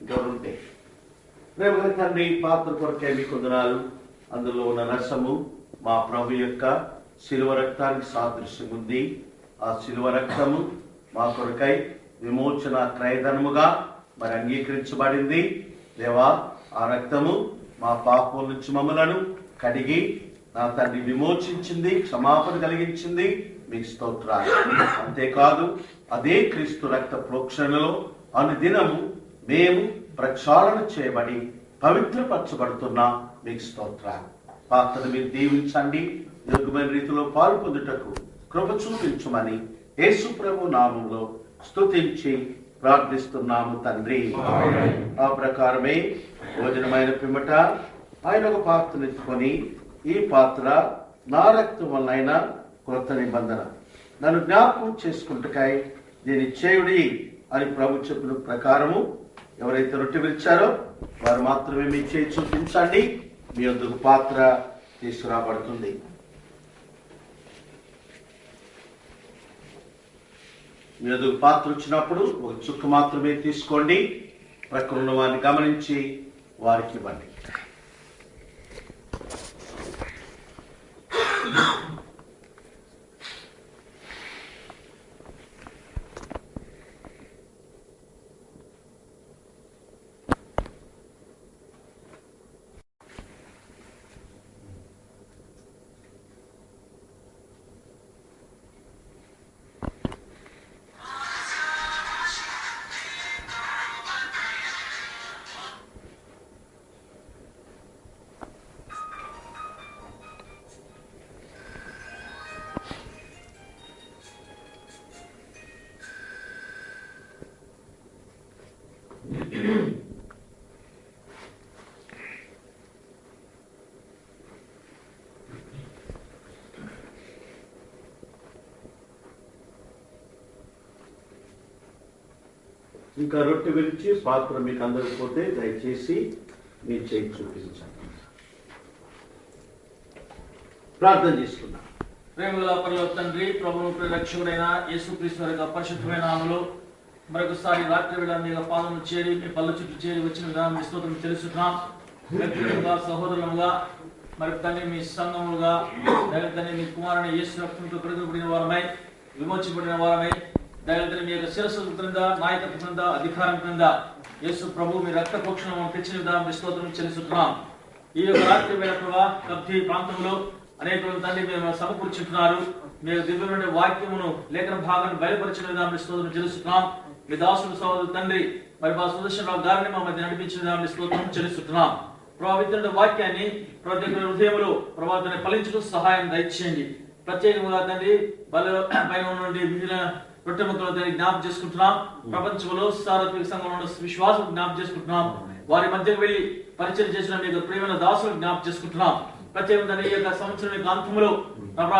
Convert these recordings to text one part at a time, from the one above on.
ఇంకెవరుంటే ప్రేమ తండ్రి పాత్ర కొరకే మీకు వందనాలు. అందులో ఉన్న రసము మా ప్రభు యొక్క శిలువ రక్తానికి సాదృశ్యం ఉంది. ఆ శిలువ రక్తము మా కొరకై విమోచన క్రయధనముగా మరి అంగీకరించబడింది. దేవా, ఆ రక్తము మా పాపం నుంచి మమ్మలను కడిగి నా తండ్రి విమోచించింది, క్షమాపణ కలిగించింది. మీకు స్తోత్రాలు. అంతేకాదు అదే క్రీస్తు రక్త ప్రోక్షణలో అనుదినము మేము ప్రక్షాళన చేయబడి పవిత్రపరచబడుతున్నా. మీకు స్తోత్రాలు. పాత్రను మీరు దీవించండి. యోగ్యమైన రీతిలో పాలు పొందుటకు కృప చూపించమని యేసు ప్రభు నామంలో స్తుతించి ప్రార్థిస్తున్నాము తండ్రి. ఆ ప్రకారమే భోజనమైన పిమ్మట ఆయన ఒక పాత్రను ఎత్తుకొని, ఈ పాత్ర నా రక్తం వలన క్రొత్త నిబంధన, నన్ను జ్ఞాపకం చేసుకుంటకాయ దీన్ని చేయుడి అని ప్రభు చెప్పిన ప్రకారము ఎవరైతే రొట్టె విరిచారో వారు మాత్రమే మీ చేయి చూపించండి. మీ వద్దకు పాత్ర తీసుకురాబడుతుంది. మీ వద్దకు పాత్ర వచ్చినప్పుడు ఒక చుక్క మాత్రమే తీసుకోండి. ప్రక్కన ఉన్న వారిని గమనించి వారికి ఇవ్వండి. ఇంకా రొట్టె విరిచి పాత్ర మీకు అందకపోతే దయచేసి మీ చేయి చూపించండి. ప్రార్థన చేసుకున్నాం. ప్రేమగల పరలోక తండ్రి, ప్రభువు రక్షకుడైన యేసుక్రీస్తు వారి యొక్క పరిశుద్ధమైన నామములో మరొకసారి రాత్రి వేళ మీ పాదములు చేరి మీ పళ్ళ చుట్టూ చేరి వచ్చిన విధానం స్తోత్రం తెలుసుకున్నాం. వ్యక్తిగతంగా సహోదరులుగా మరి తండ్రి మీ సంఘములుగా తండ్రి మీ కుమారుని యేసు రక్తంతో కడుగబడిన వారమై విమోచించబడిన వారమై దయగలిగిన మీ యొక్క శిరస్సు క్రింద, నాయకత్వం క్రింద, అధికారం క్రింద యేసు ప్రభు మీ రక్త ప్రోక్షణం తెచ్చిన విధానం స్తోత్రం చెల్లిస్తున్నాం. ఈ యొక్క రాత్రి వేళ ప్రభా కబ్జీ ప్రాంతంలో అనేక తండ్రి మేము సమకూర్చుంటున్నారు. మీరు దివ్యమైన వాక్యమును లేఖన భాగాన్ని బయలుపరిచిన విధానం స్తోత్రం చెల్లిస్తున్నాం. మీ దాసుడు సోదరుడు తండ్రి మరి మా సుదర్శనరావు గారిని మా మధ్య నడిపించిన విధానం స్తోత్రం చెల్లిస్తున్నాం. ప్రభావితున్న వాక్యాన్ని ప్రతి ఒక్కరి హృదయంలో ప్రభావితాన్ని ఫలించడం సహాయం దయచేయండి. ప్రత్యేకంగా తండ్రి బల పైన నుండి మిగిలిన రొట్టె ముక్కలు జ్ఞాపకం చేసుకుంటున్నాం. ప్రపంచంలో సార్వత్రిక సంఘంలో విశ్వాసం జ్ఞాపకం చేసుకుంటున్నాం. వారి మధ్యకు వెళ్లి పరిచయం చేసిన మీ ప్రియమైన దాసులు జ్ఞాపకం చేసుకుంటున్నాం. ప్రత్యేకంగా ఈ యొక్క సంవత్సరం యొక్క అంతంలో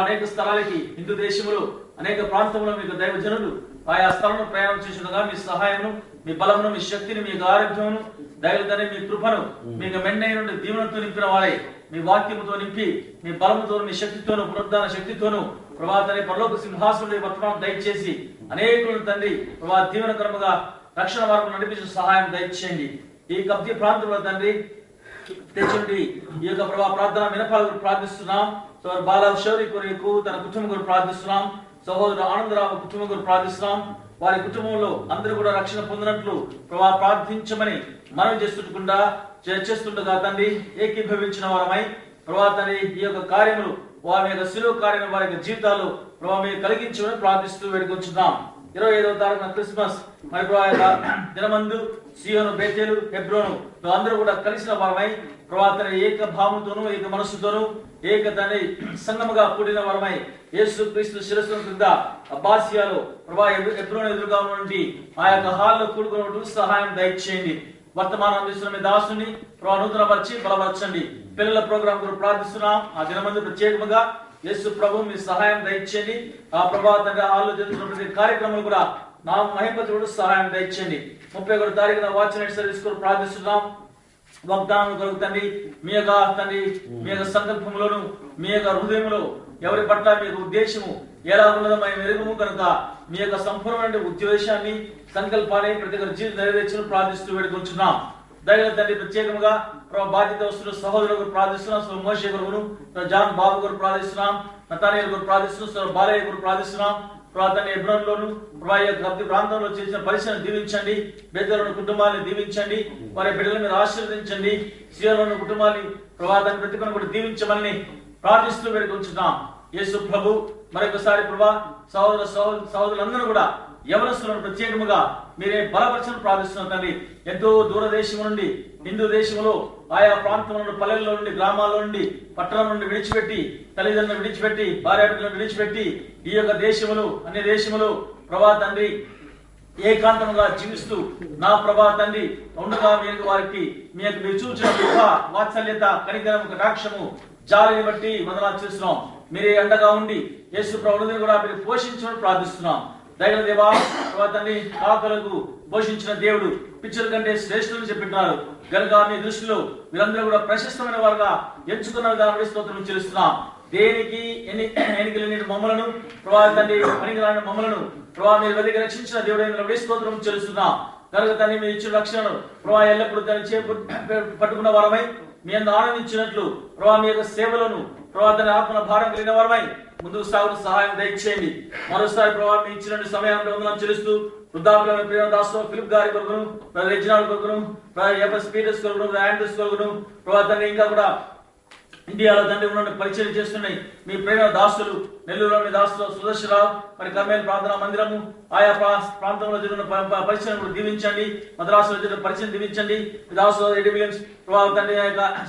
అనేక స్థలాలకి హిందూ దేశంలో అనేక ప్రాంతంలో మీకు దైవజనులు ఆయా స్థలంలో ప్రయాణం చేస్తుండగా మీ సహాయమును, మీ బలమును, మీ శక్తిని, మీ ఆరోగ్యమును, దైవతని మీ కృపను మీకు మెండైన నుండి దీవెనతో నింపిన వారై మీ వాక్యముతో నింపి మీ బలముతో, మీ శక్తితోను, పునరుద్ధాన శక్తితోను ప్రభాతని పరలోక సింహాసనుడి వర్తమానం దయచేసి అనేకులను తండ్రి ప్రభా దీవెనకరముగా రక్షణ మార్గం నడిపించిన సహాయం దయచేయండి. ఈ కబ్జీ ప్రాంతంలో తండ్రి తెచ్చండి. ఈ యొక్క ప్రభా ప్రార్థన వినపాల ప్రార్థిస్తున్నాం. బాల శౌరి కొరకు తన కుటుంబం కొరకు ప్రార్థిస్తున్నాం. సహోదరు ఆనందరావు కుటుంబం కొరకు ప్రార్థిస్తున్నాం. వారి కుటుంబంలో అందరూ కూడా రక్షణ పొందినట్లు ప్రభా ప్రార్థించమని మనం చేస్తుండగా తండ్రి ఏకీభవించిన వారమై ప్రభా తండ్రి ఈ యొక్క కార్యములు వారి యొక్క శిలువ కార్యం వారి యొక్క జీవితాలు ప్రభావ మీరు కలిగించమని ప్రార్థిస్తూ వేడుకొంచున్నాం. 25వ తారీఖున క్రిస్మస్ మరి దినమందు సియోను, బేతేలు, హెబ్రోను అందరూ కూడా కలిసిన వారమై ప్రభావ ఏక భావంతోనూ ఏక మనస్సుతోనూ ఏక తండ్రి సంగముగా కూడిన వారమై యేసు క్రీస్తు శిరస్సు క్రింద అబ్బాసియాలో ప్రభా హెబ్రోను ఎదురుగా ఉన్నటువంటి ఆ యొక్క హాల్లో కూడుకున్నట్టు సహాయం దయచేయండి. వర్తమానం అందిస్తున్న మీ దాసుని ప్రభా నూతనపరిచి బలపరచండి. పిల్లల ప్రోగ్రాం గురించి ప్రార్థిస్తున్నాం. ఆ దినమందు ప్రత్యేకంగా యేసు ప్రభు మీ సహాయం దయచేయండి. ఆ ప్రభాతంగా హాల్లో జరుగుతున్నటువంటి కార్యక్రమాలు కూడా నా మహిమతుడు సహాయం దయచేయండి. 31వ తారీఖున వాచ్ నైట్ సర్వీస్ కొరకు ప్రార్థిస్తున్నాం. వాగ్దానం కలుగుతండి. మీ యొక్క తండ్రి మీ యొక్క సంకల్పంలోను మీ యొక్క హృదయంలో ఎవరి పట్ల మీ యొక్క ఉద్దేశము ఎలా ఉన్నదో మేము ఎరుగుము కనుక మీ యొక్క సంపూర్ణమైన ఉద్దేశాన్ని సంకల్పాన్ని ప్రతి ఒక్కరి జీవితం నెరవేర్చిన ప్రార్థిస్తూ వేడుకొంచున్నాం. దయగల తండ్రి ప్రత్యేకంగా ప్రభావ బాధ్యత వస్తున్న సహోదరులకు ప్రార్థిస్తున్నాం. మోషే గురువును జాన్ బాబు గారు ప్రార్థిస్తున్నాం. నతానియేలు గారు ప్రార్థిస్తున్నాం. బాలయ్య గారు ప్రార్థిస్తున్నాం. ప్రభావ ఎబ్రోన్లోను ప్రభావ యొక్క ప్రాంతంలో చేసిన పరిశ్రమను దీవించండి. బేదలను కుటుంబాన్ని దీవించండి. వారి బిడ్డల మీద ఆశీర్వదించండి. సియోనులోని కుటుంబాన్ని ప్రభావ ప్రతి ఒక్కరిని కూడా దీవించమని ప్రార్థిస్తూ వేడుకొంచున్నాం. యేసు ప్రభు మరొకసారి ప్రభా సహోదరులందరూ కూడా యవనస్తులను ప్రత్యేకముగా మీరే బలపరచని ప్రార్థిస్తున్నాం తండ్రి. ఎంతో దూరదేశం నుండి హిందూ దేశంలో ఆయా ప్రాంతంలో నుండి, పల్లెల్లో నుండి, గ్రామాల్లో నుండి, పట్టణం నుండి విడిచిపెట్టి, తల్లిదండ్రులను విడిచిపెట్టి, భార్యాబిడ్డలను విడిచిపెట్టి ఈ యొక్క దేశములు అన్ని దేశములు ప్రభా తండ్రి ఏకాంతముగా జీవిస్తూ నా ప్రభా తండ్రి ఉండగా మీరు వారికి మీరు చూచిన కృప, వాత్సల్యత, కనికరము, కటాక్షము, జాలిని బట్టి వందనాలు చేస్తున్నాం. మీరే అండగా ఉండి యేసు ప్రభువుని కూడా మీరు పోషించమని ప్రార్థిస్తున్నాం. దయగల దేవా ప్రభా తండ్రి కాకులకు పోషించిన దేవుడు పిచ్చుల కంటే శ్రేష్ఠులు చెప్పినారు కనుక మీ దృష్టిలో మీరందరూ కూడా ప్రశస్తమైన వారుగా ఎంచుకున్న విధానం స్తోత్రం చెల్లిస్తున్నాం. దేనికి ఎన్నికలేని మమ్మలను ప్రభా తండ్రి పనికిరాని మమ్మలను ప్రభా మీరు వెతికి రక్షించిన దేవుడైన స్తోత్రం చెల్లిస్తున్నాం. కనుక తండ్రి మీరు ఇచ్చిన రక్షణను ప్రభా ఎల్లప్పుడూ దాన్ని పట్టుకున్న వారమై మీ అందరూ ఆనందించినట్లు ప్రభా మీ యొక్క సేవలను ప్రభా తన ఆత్మల భారం కలిగిన వారమై ముందుకు సాగుతూ సహాయం దయచేయండి. మరోసారి ప్రభావ మీ ఇచ్చిన సమయాన్ని వందనాలు చెల్లిస్తూ వృద్ధాప్యులైన ప్రియ దాసు ఫిలిప్ గారి కొరకును, రెజినాల్డ్ కొరకును, ఎఫ్ఎస్ పీటర్స్ కొరకును, ఆండ్రూస్ కొరకును ప్రభావ తండ్రి ఇంకా కూడా ఇండియాలో తండ్రి ఉన్న పరిచయం చేస్తున్నాయి మీ ప్రేమ దాసులు నెల్లూరులోని దాసులు సుదర్శరావు మరి కర్మేల్ ప్రార్థనా మందిరము ఆయా ప్రాంతంలో జరిగిన పరిచయం దీవించండి. మద్రాసులో జరిగిన పరిచయం దీవించండి. దాసు ఎడి విలియమ్స్ ప్రభావ తండ్రి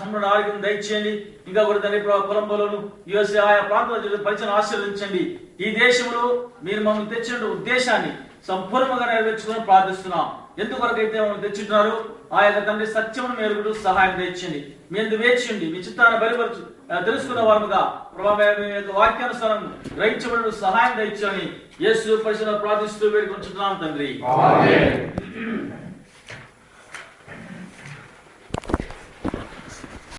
సంపూర్ణ ఆరోగ్యం దయచేయండి. ఇంకా కూడా తండ్రి కొలంబోలోను యుఎస్ఏ ఆయా ప్రాంతంలో జరిగిన పరిచయం ఆశీర్వదించండి. ఈ దేశంలో మీరు మమ్మల్ని తెచ్చిన ఉద్దేశాన్ని సంపూర్ణంగా నెరవేర్చుకుని ప్రార్థిస్తున్నాం. ఎందుకొరకైతే మమ్మల్ని తెచ్చుంటున్నారు ఆ యొక్క తండ్రి సత్యమును మేలుగుడు సహాయం తెచ్చండి. మీ ఎందుకు వేచిండి మీ చిత్తాన్ని బలిపరచు తెలుసుకున్న వారుగా ప్రభావ మీ యొక్క వాక్యానుసారం గ్రహించబడు సహాయం తెచ్చని యేసు పరిశుద్ధ ప్రార్థిస్తూ వేడుకొంచుతున్నాం తండ్రి.